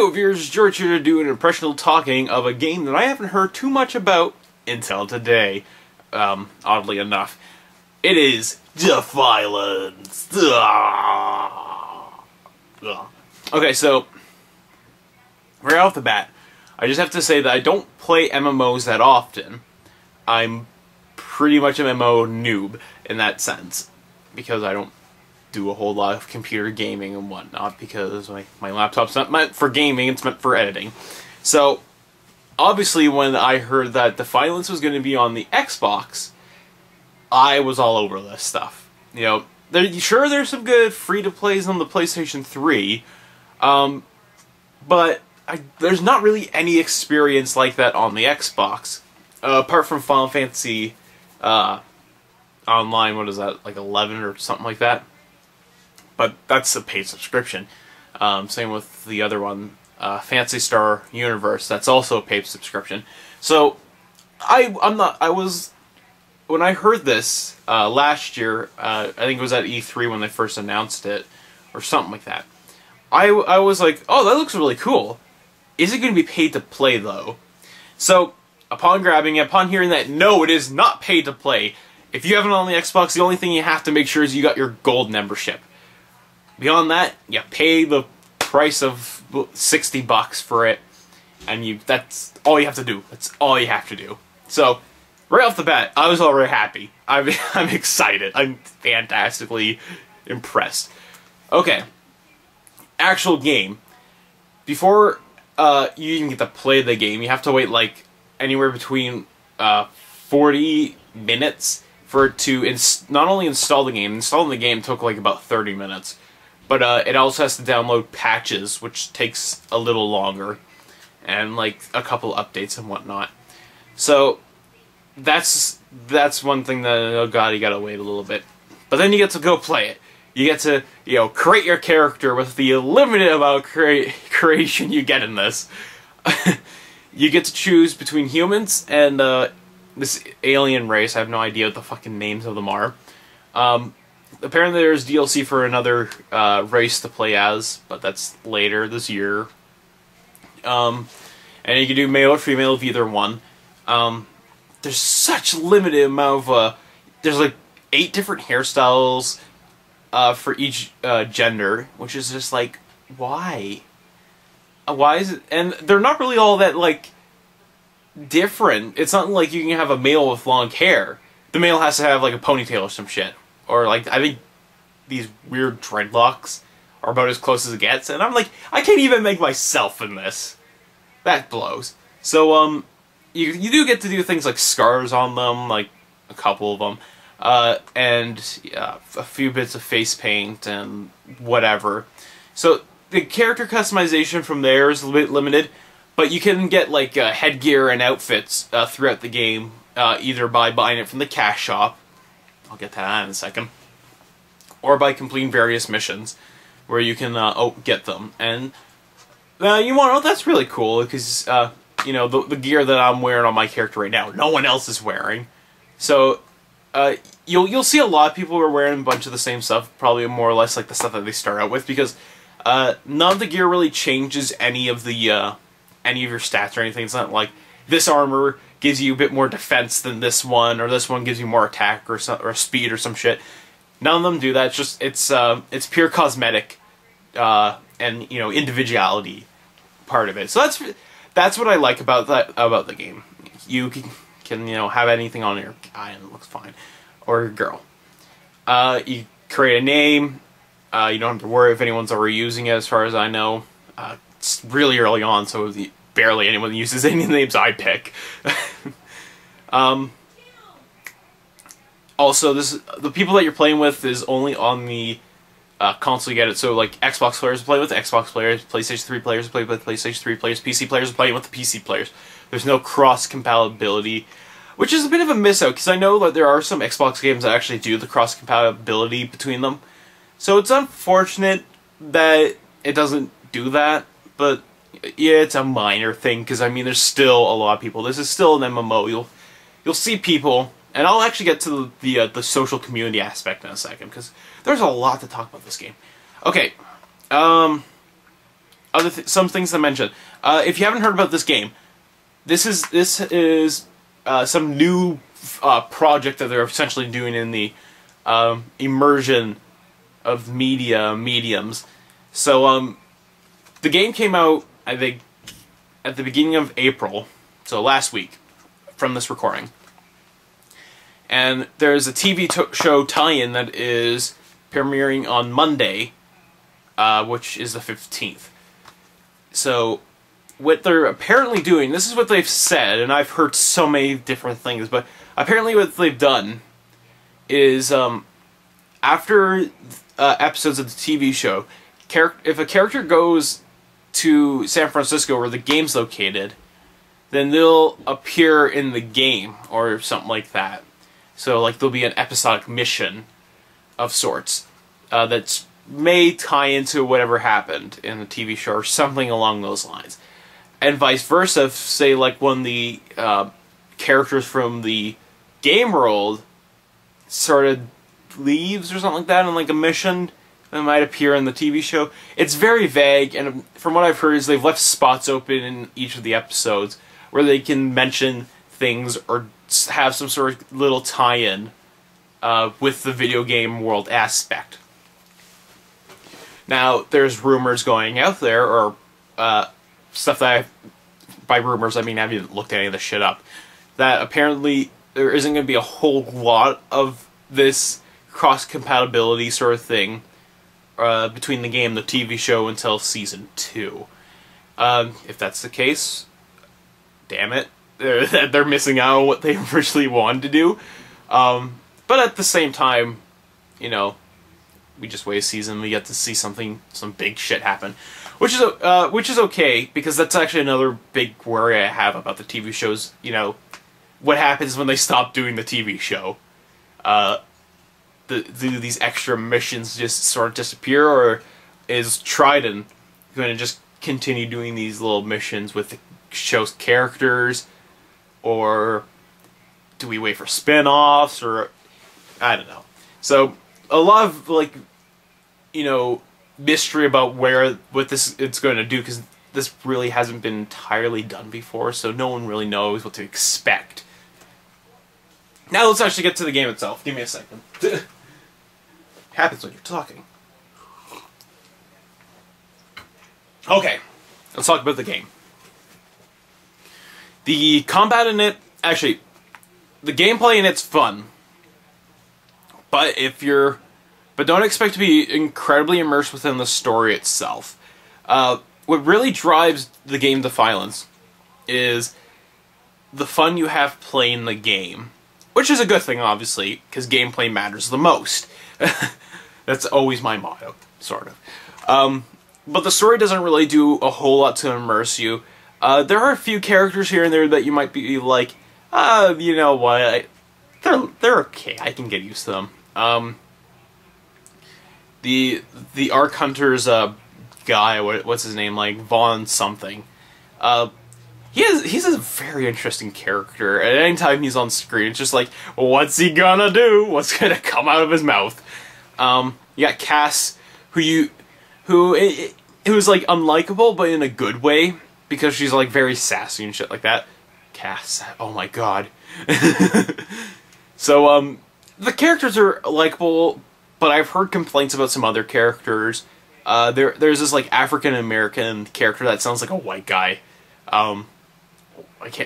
Yo viewers, George here to do an impressional talking of a game that I haven't heard too much about until today, oddly enough. It is Defiance. Okay, so, right off the bat, I just have to say that I don't play MMOs that often. I'm pretty much an MMO noob in that sense, because I don't do a whole lot of computer gaming and whatnot, because my laptop's not meant for gaming, it's meant for editing. So, obviously when I heard that Defiance was going to be on the Xbox, I was all over this stuff. You know, there's some good free-to-plays on the PlayStation 3, but there's not really any experience like that on the Xbox. Apart from Final Fantasy Online, what is that, like 11 or something like that? But that's a paid subscription. Same with the other one, Phantasy Star Universe. That's also a paid subscription. So when I heard this last year, I think it was at E3 when they first announced it, or something like that. I was like, oh, that looks really cool. Is it going to be paid to play though? So upon hearing that, no, it is not paid to play. If you have it on the Xbox, the only thing you have to make sure is you got your gold membership. Beyond that, you pay the price of $60 for it, and that's all you have to do. That's all you have to do. So, right off the bat, I was already happy. I'm excited. I'm fantastically impressed. Okay, actual game. Before you even get to play the game, you have to wait like anywhere between 40 minutes for it to not only install the game. Installing the game took like about 30 minutes. But it also has to download patches, which takes a little longer, and like a couple updates and whatnot. So that's one thing that, oh god, you gotta wait a little bit. But then you get to go play it. You get to, you know, create your character with the limited amount of creation you get in this. You get to choose between humans and this alien race. I have no idea what the fucking names of them are. Apparently there's DLC for another race to play as, but that's later this year. And you can do male or female of either one. There's such limited amount of, there's like 8 different hairstyles for each gender, which is just like, why? Why is it? And they're not really all that, like, different. It's not like you can have a male with long hair. The male has to have, like, a ponytail or some shit. Or, like, I think these weird dreadlocks are about as close as it gets. And I'm like, I can't even make myself in this. That blows. So, you do get to do things like scars on them, like a couple of them. And a few bits of face paint and whatever. So, the character customization from there is a bit limited. But you can get, like, headgear and outfits throughout the game. Either by buying it from the cash shop. I'll get to that in a second. Or by completing various missions where you can get them. And you want, oh, that's really cool, because you know, the gear that I'm wearing on my character right now, no one else is wearing. So you'll see a lot of people who are wearing a bunch of the same stuff, probably more or less like the stuff that they start out with, because none of the gear really changes any of your stats or anything. It's not like this armor gives you a bit more defense than this one, or this one gives you more attack or speed or some shit. None of them do that. It's just it's pure cosmetic and, you know, individuality part of it. So that's what I like about the game. You can, you know, have anything on your guy and it looks fine, or your girl. You create a name. You don't have to worry if anyone's already using it, as far as I know. It's really early on, so barely anyone uses any of the names I pick. Also, the people that you're playing with is only on the console you get it. So, like, Xbox players play with Xbox players, PlayStation 3 players play with PlayStation 3 players, PC players play with the PC players. There's no cross-compatibility, which is a bit of a miss-out, because I know that there are some Xbox games that actually do the cross-compatibility between them. So it's unfortunate that it doesn't do that, but yeah, it's a minor thing, because, I mean, there's still a lot of people. This is still an MMO. You'll see people, and I'll actually get to the social community aspect in a second, because there's a lot to talk about this game. Okay, some things to mention. If you haven't heard about this game, this is some new project that they're essentially doing in the immersion of mediums. So the game came out, I think, at the beginning of April, so last week, from this recording. And there's a TV show tie-in that is premiering on Monday, which is the 15th. So, what they're apparently doing, this is what they've said, and I've heard so many different things, but apparently what they've done is, after episodes of the TV show, if a character goes to San Francisco where the game's located, then they'll appear in the game, or something like that. So, like, there'll be an episodic mission of sorts that may tie into whatever happened in the TV show, or something along those lines. And vice versa, if, say, like, one of the characters from the game world sort of leaves or something like that on, like, a mission that might appear in the TV show. It's very vague, and from what I've heard is they've left spots open in each of the episodes where they can mention things or have some sort of little tie-in with the video game world aspect. Now, there's rumors going out there, or stuff that by rumors I mean I haven't looked any of the shit up, that apparently there isn't going to be a whole lot of this cross-compatibility sort of thing between the game and the TV show until Season 2. If that's the case, damn it. They're missing out on what they originally wanted to do. But at the same time, you know, we just wait a season, we get to see some big shit happen. Which is okay, because that's actually another big worry I have about the TV shows. You know, what happens when they stop doing the TV show? Do these extra missions just sort of disappear, or is Trident going to just continue doing these little missions with the show's characters, or do we wait for spin-offs, or I don't know. So a lot of, like, you know, mystery about what it's going to do, because this really hasn't been entirely done before, so no one really knows what to expect. Now let's actually get to the game itself. Give me a second. Happens when you're talking. Okay, let's talk about the game. The combat in it, actually, the gameplay in it's fun. But don't expect to be incredibly immersed within the story itself. What really drives the game Defiance is the fun you have playing the game. Which is a good thing, obviously, because gameplay matters the most. That's always my motto, sort of. But the story doesn't really do a whole lot to immerse you. There are a few characters here and there that you might be like, you know what, they're okay, I can get used to them. The Arc Hunter's guy, what's his name, like Vaughn something, he's a very interesting character. At any time he's on screen, it's just like, what's he gonna do? What's gonna come out of his mouth? You got Cass, who's like unlikable, but in a good way, because she's like very sassy and shit like that. Cass, oh my god. So, the characters are likable, but I've heard complaints about some other characters. There's this like African-American character that sounds like a white guy. I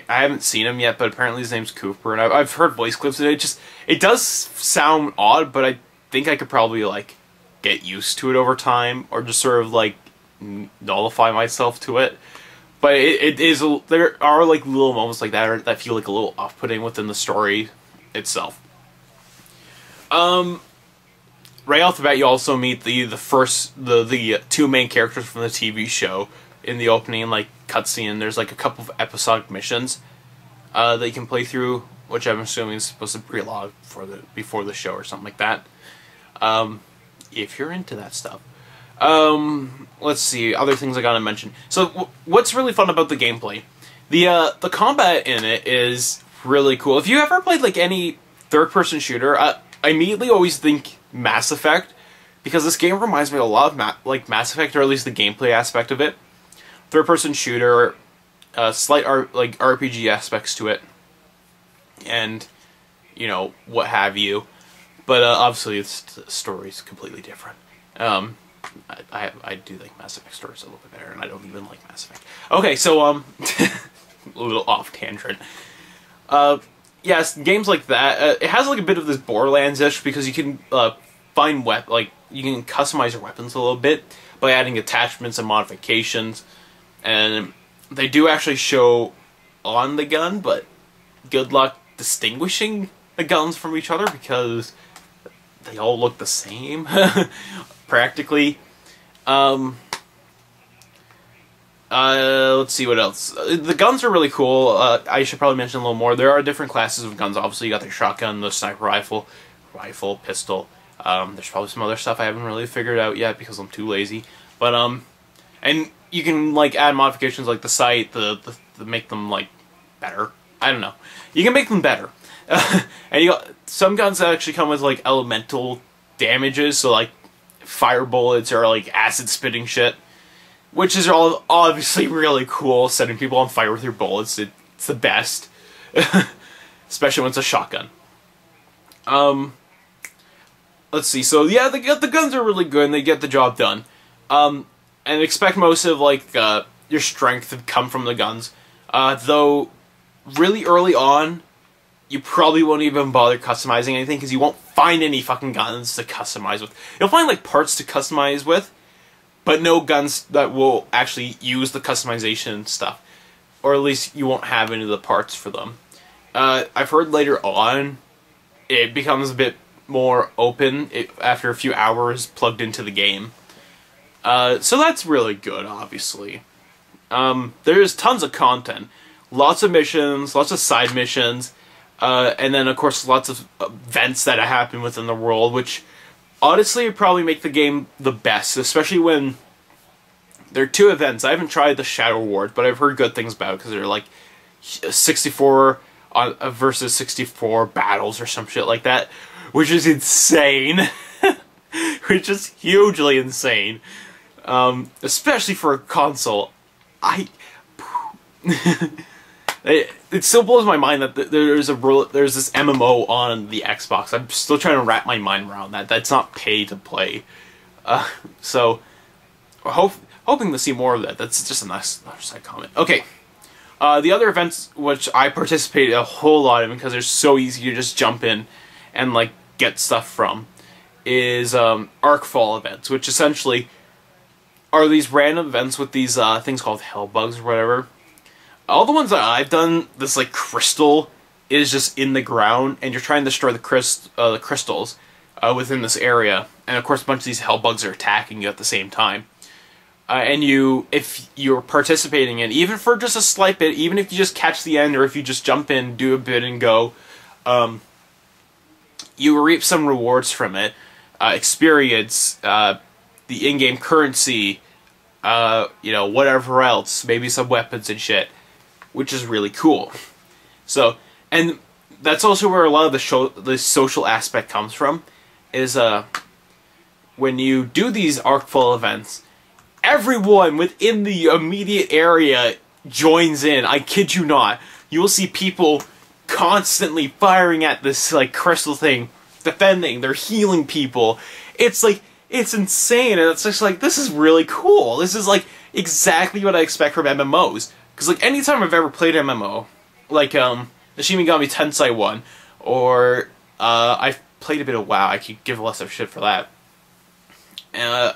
haven't seen him yet, but apparently his name's Cooper, and I've heard voice clips of it. It does sound odd, but I think I could probably like get used to it over time, or just sort of like nullify myself to it. But there are like little moments like that that feel like a little off-putting within the story itself. Right off the bat, you also meet the two main characters from the TV show in the opening like cutscene. There's like a couple of episodic missions that you can play through, which I'm assuming is supposed to pre-log before the show or something like that. If you're into that stuff. Let's see, other things I gotta mention. So, what's really fun about the gameplay? The combat in it is really cool. If you ever played like any third-person shooter, I immediately always think Mass Effect, because this game reminds me a lot of Mass Effect, or at least the gameplay aspect of it. third-person shooter, slight like RPG aspects to it, and you know, what have you. But obviously, the story's completely different. I do like Mass Effect stories a little bit better, and I don't even like Mass Effect. Okay, so a little off tangent. Yes, games like that. It has like a bit of this Borderlands-ish because you can find you can customize your weapons a little bit by adding attachments and modifications, and they do actually show on the gun, but good luck distinguishing the guns from each other because they all look the same, practically. Let's see what else. The guns are really cool. I should probably mention a little more. There are different classes of guns. Obviously, you got the shotgun, the sniper rifle, pistol. There's probably some other stuff I haven't really figured out yet because I'm too lazy. But and you can like add modifications like the sight, the make them like better. I don't know. You can make them better. And you got some guns that actually come with like elemental damages, so like fire bullets or like acid spitting shit, which is all obviously really cool. Setting people on fire with your bullets, it's the best, especially when it's a shotgun. Let's see. So yeah, the guns are really good and they get the job done. And expect most of like your strength to come from the guns, though. Really early on, you probably won't even bother customizing anything because you won't find any fucking guns to customize with. You'll find like parts to customize with, but no guns that will actually use the customization stuff. Or at least you won't have any of the parts for them. I've heard later on, it becomes a bit more open after a few hours plugged into the game. So that's really good, obviously. There's tons of content. Lots of missions, lots of side missions, and then of course lots of events that happen within the world, which honestly would probably make the game the best, especially when there are two events. I haven't tried the Shadow Wars, but I've heard good things about it because they're like 64 versus 64 battles or some shit like that, which is insane. Which is hugely insane, especially for a console. It still blows my mind that there's this MMO on the Xbox. I'm still trying to wrap my mind around that. That's not pay to play. So, hoping to see more of that. That's just a nice side comment. Okay. The other events which I participated a whole lot in because they're so easy to just jump in and like get stuff from is Arcfall events, which essentially are these random events with these things called hell bugs or whatever. All the ones that I've done, this like crystal is just in the ground, and you're trying to destroy the crystals within this area. And of course, a bunch of these hell bugs are attacking you at the same time. And if you're participating in, even for just a slight bit, even if you just catch the end, or if you just jump in, do a bit, and go, you reap some rewards from it, experience, the in-game currency, you know, whatever else, maybe some weapons and shit, which is really cool. So, and that's also where a lot of the social aspect comes from, is when you do these Arcfall events, everyone within the immediate area joins in. I kid you not. You will see people constantly firing at this like crystal thing, defending, they're healing people. It's like, it's insane, and it's just like, this is really cool. This is like exactly what I expect from MMOs. Because like anytime I've ever played MMO, like the Shin Megami Tensei one, or I've played a bit of WoW, I could give less of shit for that, and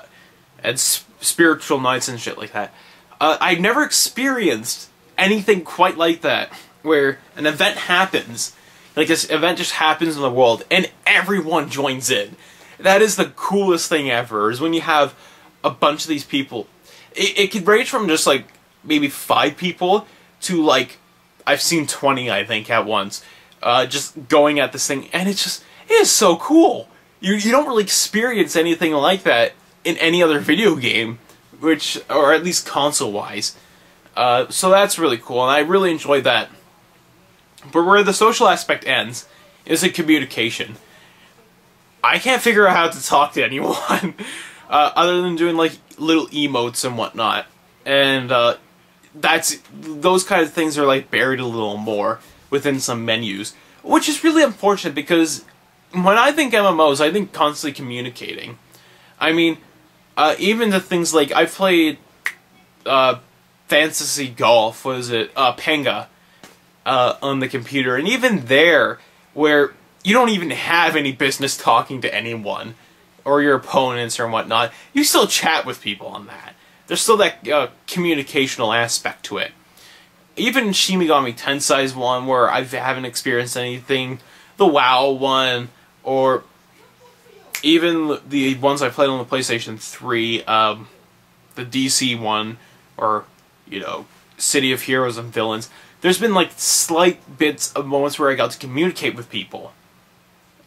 Spiritual Nights and shit like that. I've never experienced anything quite like that, where an event happens, like this event just happens in the world, and everyone joins in. That is the coolest thing ever, is when you have a bunch of these people. It could range from just like maybe 5 people to like, I've seen 20 I think at once, just going at this thing, and it is so cool. You don't really experience anything like that in any other video game, which, or at least console wise. So that's really cool, and I really enjoyed that. But where the social aspect ends is in communication. I can't figure out how to talk to anyone other than doing like little emotes and whatnot. And those kind of things are like buried a little more within some menus, which is really unfortunate because when I think MMOs, I think constantly communicating. I mean, even the things like I've played Fantasy Golf, was it Penga, on the computer, and even there, where you don't even have any business talking to anyone or your opponents or whatnot, you still chat with people on that. There's still that communicational aspect to it. Even Shin Megami Tensei's one, where I haven't experienced anything, the WoW one, or even the ones I played on the PlayStation 3, the DC one, or, you know, City of Heroes and Villains, there's been like slight bits of moments where I got to communicate with people.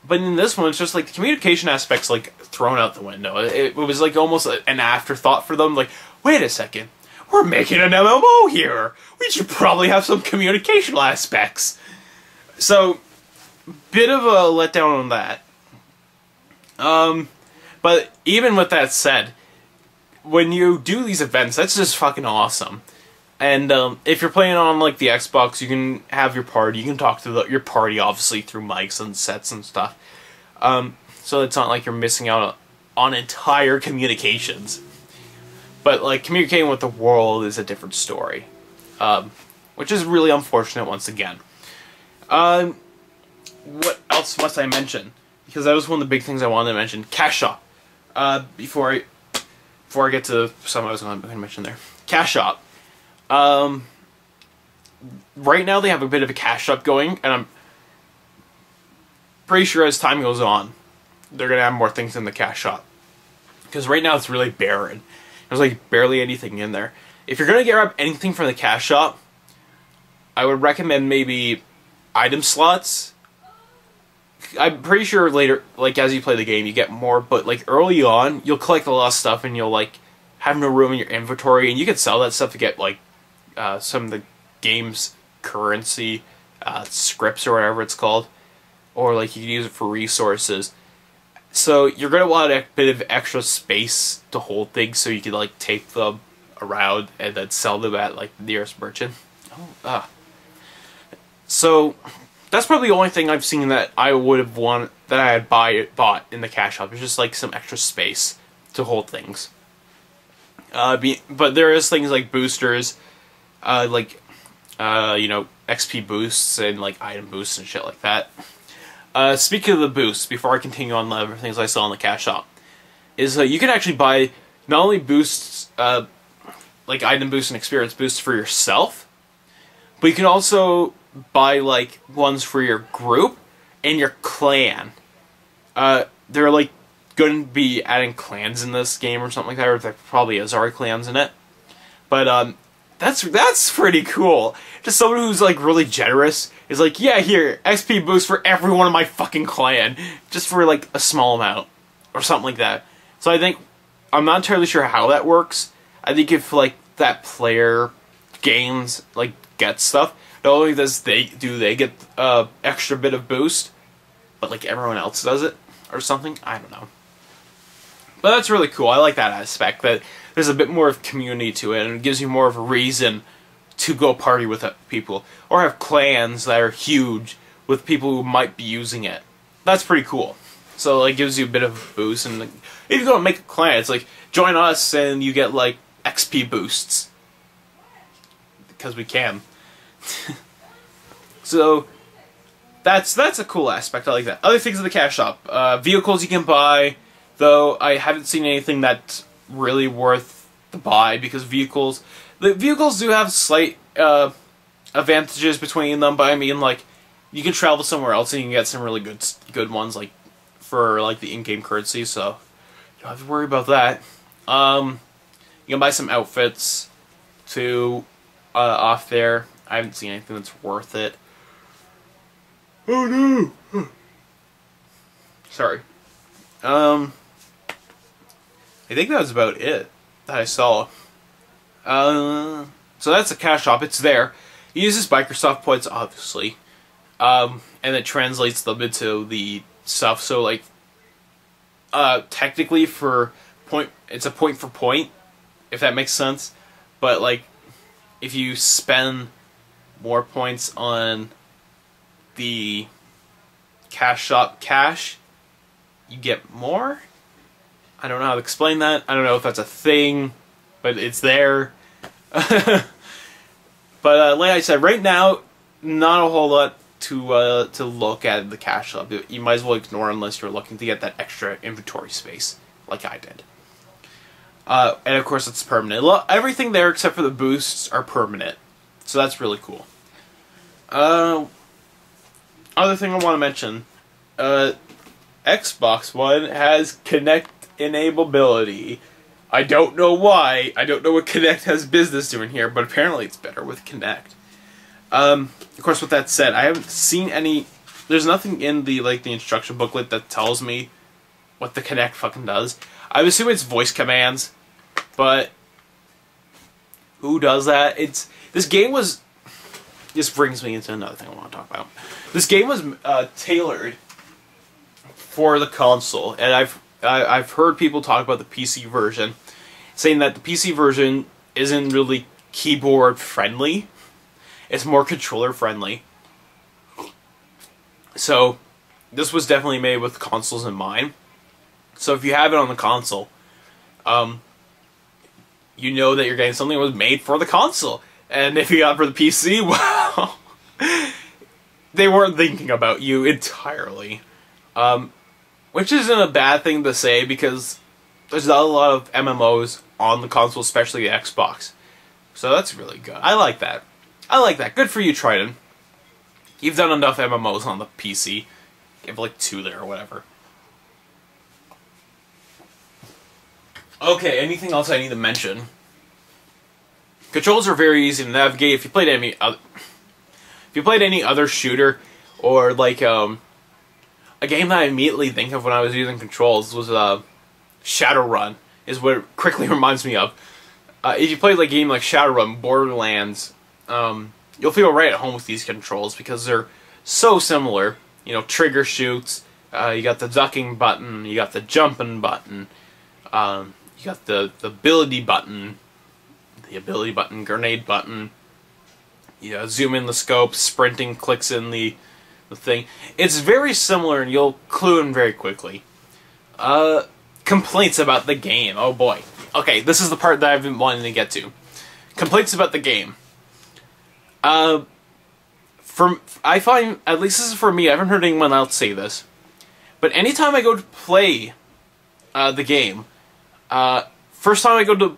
But in this one, it's just like the communication aspect's like thrown out the window. It was like almost an afterthought for them, like, wait a second, we're making an MMO here! We should probably have some communicational aspects! So, bit of a letdown on that. But even with that said, when you do these events, that's just fucking awesome. And if you're playing on like the Xbox, you can have your party. You can talk to your party, obviously, through mics and sets and stuff. So it's not like you're missing out on entire communications. But like communicating with the world is a different story, which is really unfortunate once again. What else must I mention? Because that was one of the big things I wanted to mention. Cash Shop. Before I get to some I was going to mention there. Cash Shop. Right now they have a bit of a cash shop going, and I'm pretty sure as time goes on, they're going to have more things in the cash shop. Because right now it's really barren. There's like barely anything in there. If you're going to grab anything from the cash shop, I would recommend maybe item slots. I'm pretty sure later, like as you play the game, you get more, but like early on, you'll collect a lot of stuff and you'll like have no room in your inventory, and you can sell that stuff to get like some of the game's currency, scripts or whatever it's called, or like you can use it for resources. So you're gonna want a bit of extra space to hold things, so you can like take them around and then sell them at like the nearest merchant. So that's probably the only thing I've seen that I would have that I had bought in the cash shop. It's just like some extra space to hold things. But there is things like boosters, you know, XP boosts and like item boosts and shit like that. Speaking of the boosts, before I continue on the other things I saw in the cash shop, is you can actually buy not only boosts, like item boosts and experience boosts for yourself, but you can also buy like ones for your group and your clan. They're like going to be adding clans in this game or something like that, or there probably is already clans in it. But that's pretty cool. Just someone who's like really generous is like, yeah, here, XP boost for everyone in my fucking clan, just for like a small amount or something like that. So I think, I'm not entirely sure how that works. I think if like that player gains, like gets stuff, not only does they get extra bit of boost, but like everyone else does it or something. I don't know. But that's really cool. I like that aspect, that there's a bit more of community to it, and it gives you more of a reason to go party with people, or have clans that are huge with people who might be using it. That's pretty cool. So like, gives you a bit of a boost, and like, if you go and make a clan, it's like, join us and you get like XP boosts. Because we can. So that's a cool aspect. I like that. Other things in the cash shop. Vehicles you can buy, though I haven't seen anything that's really worth the buy, because the vehicles do have slight advantages between them, but I mean, like, you can travel somewhere else and you can get some really good ones, like, for like the in-game currency, so you don't have to worry about that. You can buy some outfits too off there. I haven't seen anything that's worth it. Oh no! Sorry. I think that was about it that I saw. So that's the cash shop. It's there. It uses Microsoft points, obviously, and it translates them into the stuff. So, like, technically, it's a point for point, if that makes sense. But like, if you spend more points on the cash shop cash, you get more? I don't know how to explain that. I don't know if that's a thing, but it's there. But like I said, right now, not a whole lot to look at the cash shop. You might as well ignore unless you're looking to get that extra inventory space, like I did. And of course, it's permanent. Everything there except for the boosts are permanent, so that's really cool. Other thing I want to mention, Xbox One has Kinect enableability. I don't know why. I don't know what Kinect has business doing here, but apparently it's better with Kinect. Of course, with that said, I haven't seen any. There's nothing in the instruction booklet that tells me what the Kinect fucking does. I assume it's voice commands, but who does that? This game was. This brings me into another thing I want to talk about. This game was tailored for the console, and I've heard people talk about the PC version, saying that the PC version isn't really keyboard friendly. It's more controller friendly. So this was definitely made with consoles in mind. So if you have it on the console, you know that you're getting something that was made for the console. And if you got it for the PC, well, they weren't thinking about you entirely. Which isn't a bad thing to say, because there's not a lot of MMOs on the console, especially the Xbox. So that's really good. I like that. I like that. Good for you, Triton. You've done enough MMOs on the PC. Give like 2 there or whatever. Okay, anything else I need to mention? Controls are very easy to navigate. If you played any other shooter, or like a game that I immediately think of when I was using controls was Shadowrun, is what it quickly reminds me of. If you played like a game like Shadowrun, Borderlands, you'll feel right at home with these controls because they're so similar. You know, trigger shoots, you got the ducking button, you got the jumping button, you got the ability button, grenade button, zoom in the scope, sprinting clicks in the thing. It's very similar, and you'll clue in very quickly. Complaints about the game. Oh boy. Okay, this is the part that I've been wanting to get to. Complaints about the game. I find, at least this is for me, I haven't heard anyone else say this, but anytime I go to play the game, first time I go to,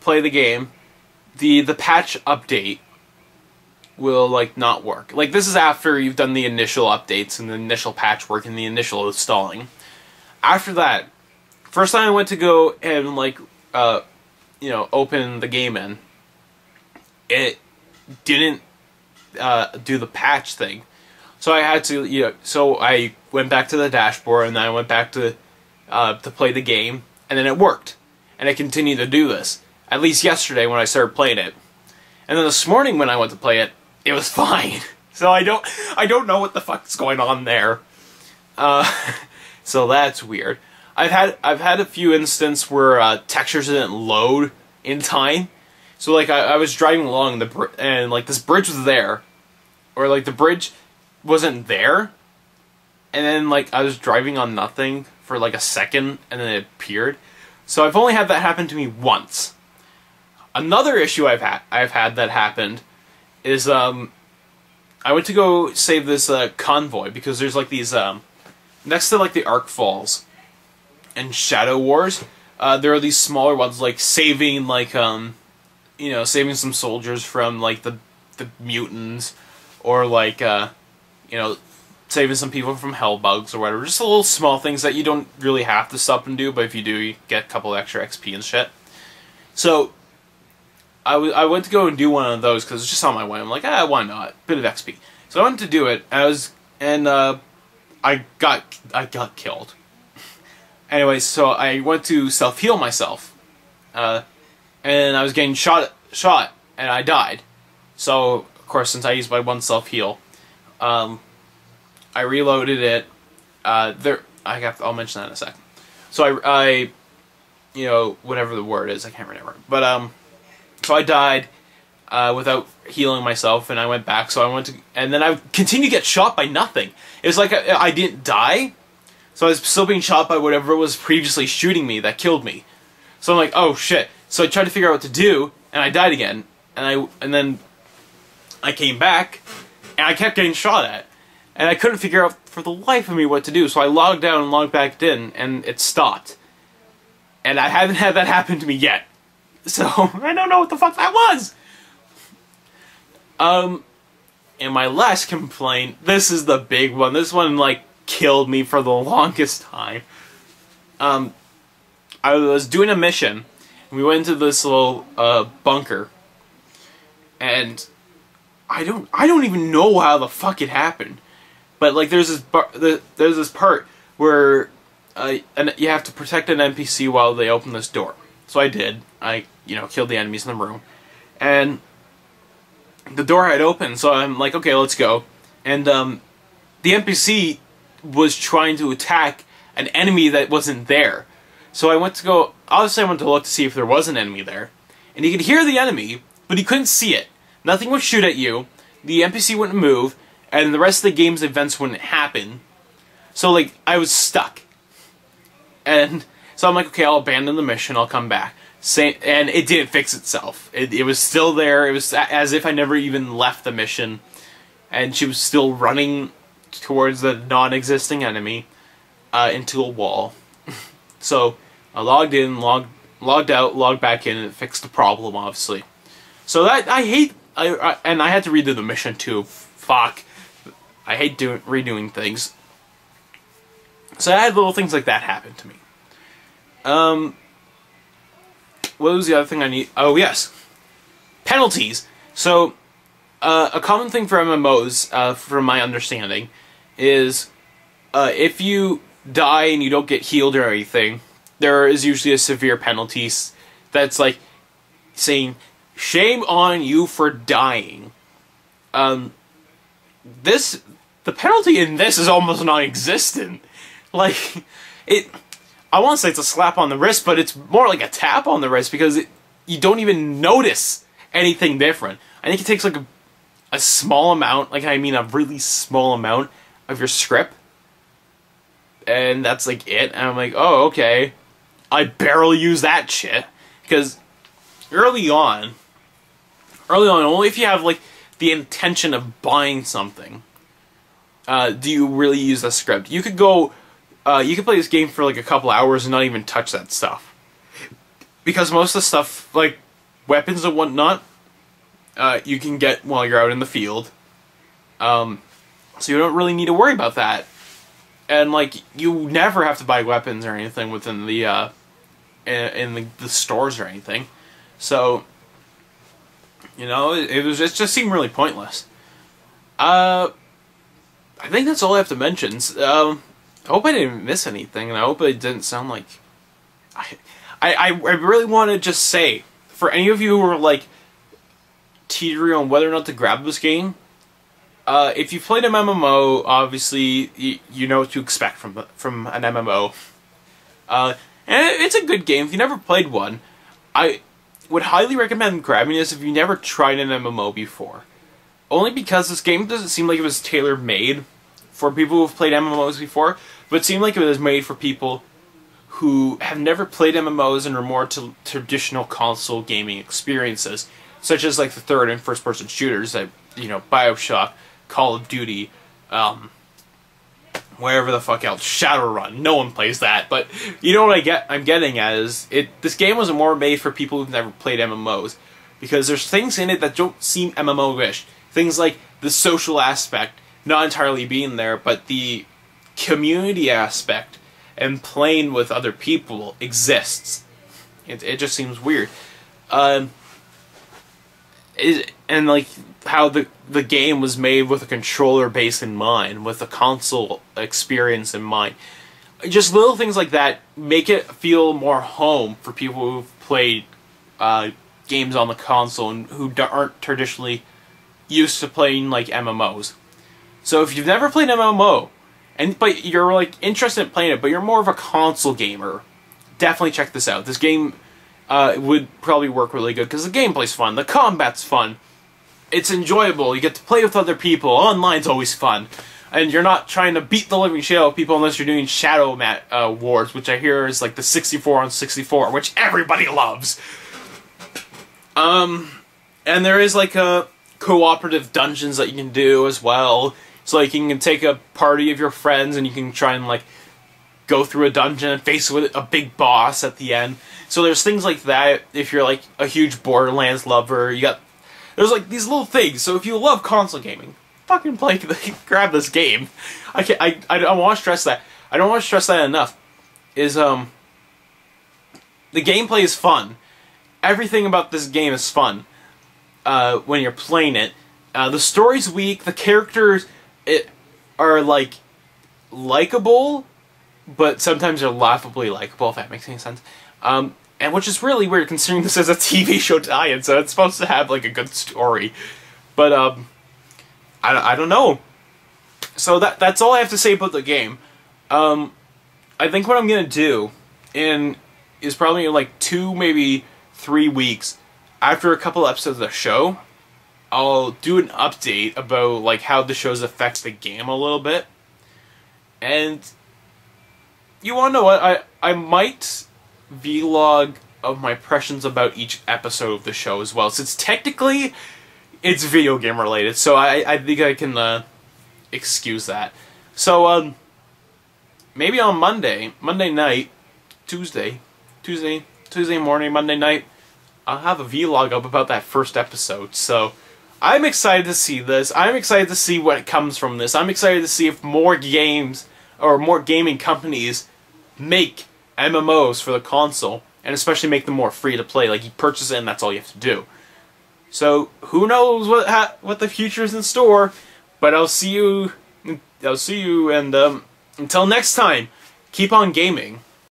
play the game, the patch update will, not work. Like, this is after you've done the initial updates and the initial patch work and the initial installing. After that, first time I went to go and, open the game in, it didn't do the patch thing. So I had to, so I went back to the dashboard, and then I went back to play the game, and then it worked. And I continued to do this. At least yesterday when I started playing it. And then this morning when I went to play it, it was fine. So I don't know what the fuck's going on there. So that's weird. I've had a few instances where textures didn't load in time. So I was driving along and this bridge was there, or the bridge wasn't there, and then I was driving on nothing for a second, and then it appeared. So I've only had that happen to me once. Another issue I've had that happened is I went to go save this convoy, because there's these next to the Arc Falls and Shadow Wars, there are these smaller ones saving saving some soldiers from the mutants, or saving some people from hellbugs or whatever. Just little small things that you don't really have to stop and do, but if you do, you get a couple extra XP and shit. So I went to go and do one of those because it's just on my way. I'm like, why not? Bit of XP. So I went to do it. I got killed. Anyway, so I went to self-heal myself, and I was getting shot, and I died. So of course, since I used my one self-heal, I reloaded it. I'll mention that in a sec. So I whatever the word is, I can't remember. But So I died without healing myself, and I went back. So I went to, and then I continued to get shot by nothing. It was like I didn't die, so I was still being shot by whatever was previously shooting me that killed me. So I'm like, oh shit. So I tried to figure out what to do, and I died again. And then I came back, and I kept getting shot at. And I couldn't figure out for the life of me what to do, so I logged out and logged back in, and it stopped. And I haven't had that happen to me yet. So, I don't know what the fuck that was! And my last complaint, this is the big one. This one, like, killed me for the longest time. I was doing a mission, and we went into this little, bunker. And I don't even know how the fuck it happened. But like, there's this part where you have to protect an NPC while they open this door. So I did. I killed the enemies in the room, and the door had opened. So I'm like, okay, let's go. And the NPC was trying to attack an enemy that wasn't there. So I went to go. Obviously, I went to look to see if there was an enemy there, and you could hear the enemy, but you couldn't see it. Nothing would shoot at you. The NPC wouldn't move. And the rest of the game's events wouldn't happen. So, like, I was stuck. And so I'm like, okay, I'll abandon the mission, I'll come back. And it didn't fix itself. It was still there. It was as if I never even left the mission. And she was still running towards the non-existing enemy into a wall. So I logged in, logged out, logged back in, and it fixed the problem, obviously. So that, and I had to redo the mission too. Fuck. I hate redoing things. So I had little things like that happen to me. What was the other thing I need? Oh, yes. Penalties. So, a common thing for MMOs, from my understanding, is if you die and you don't get healed or anything, there is usually a severe penalty that's like saying, shame on you for dying. The penalty in this is almost non-existent. Like, I want to say it's a slap on the wrist, but it's more like a tap on the wrist, because you don't even notice anything different. I think it takes like a small amount, like I mean a really small amount of your script, and that's like it. And I'm like, oh, okay. I barely use that shit, because early on, only if you have like the intention of buying something, do you really use the script. You could go, you could play this game for like a couple hours and not even touch that stuff. Because most of the stuff, like weapons and whatnot, you can get while you're out in the field. So you don't really need to worry about that. And like, you never have to buy weapons or anything within the, in the stores or anything. So, you know, it just seemed really pointless. I think that's all I have to mention. I hope I didn't miss anything, and I hope it didn't sound like... I really want to just say, for any of you who are like teetering on whether or not to grab this game, if you've played an MMO, obviously you know what to expect from an MMO. And it's a good game. If you never played one, I would highly recommend grabbing this if you never tried an MMO before. Only because this game doesn't seem like it was tailor-made for people who have played MMOs before, but it seemed like it was made for people who have never played MMOs and are more to traditional console gaming experiences, such as like the third and first person shooters that, you know, BioShock, Call of Duty, wherever the fuck else, Shadowrun. No one plays that, but you know what I'm getting at is this game was more made for people who've never played MMOs, because there's things in it that don't seem MMO-ish. Things like the social aspect not entirely being there, but the community aspect and playing with other people exists. It just seems weird. And like how the game was made with a controller base in mind, with a console experience in mind. Just little things like that make it feel more home for people who've played games on the console and who aren't traditionally used to playing like MMOs. So if you've never played MMO, but you're like interested in playing it, but you're more of a console gamer, definitely check this out. This game it would probably work really good, because the gameplay's fun, the combat's fun, it's enjoyable, you get to play with other people, online's always fun, and you're not trying to beat the living shit out of people unless you're doing Shadow Wars, which I hear is like the 64 on 64, which everybody loves. And there is like a cooperative dungeons that you can do as well. So like you can take a party of your friends and you can try and like go through a dungeon and face with a big boss at the end. So there's things like that if you're like a huge Borderlands lover. There's like these little things. So if you love console gaming, fucking grab this game. I don't want to stress that. I don't want to stress that enough. The gameplay is fun. Everything about this game is fun when you're playing it. The story's weak. The characters are like likable, but sometimes they're laughably likable, if that makes any sense. And which is really weird considering this is a TV show tie-in, so it's supposed to have like a good story. But I don't know. So that's all I have to say about the game. I think what I'm gonna do is probably in like 2, maybe 3 weeks after a couple episodes of the show, I'll do an update about like how the shows affect the game a little bit. And you wanna know what? I might vlog of my impressions about each episode of the show as well, since technically it's video game related, so I think I can excuse that. So maybe on Monday night, Tuesday morning, Monday night, I'll have a vlog up about that first episode. So I'm excited to see this. I'm excited to see what comes from this. I'm excited to see if more games or more gaming companies make MMOs for the console, and especially make them more free to play. Like, you purchase it and that's all you have to do. So who knows what the future is in store? But I'll see you, and until next time, keep on gaming.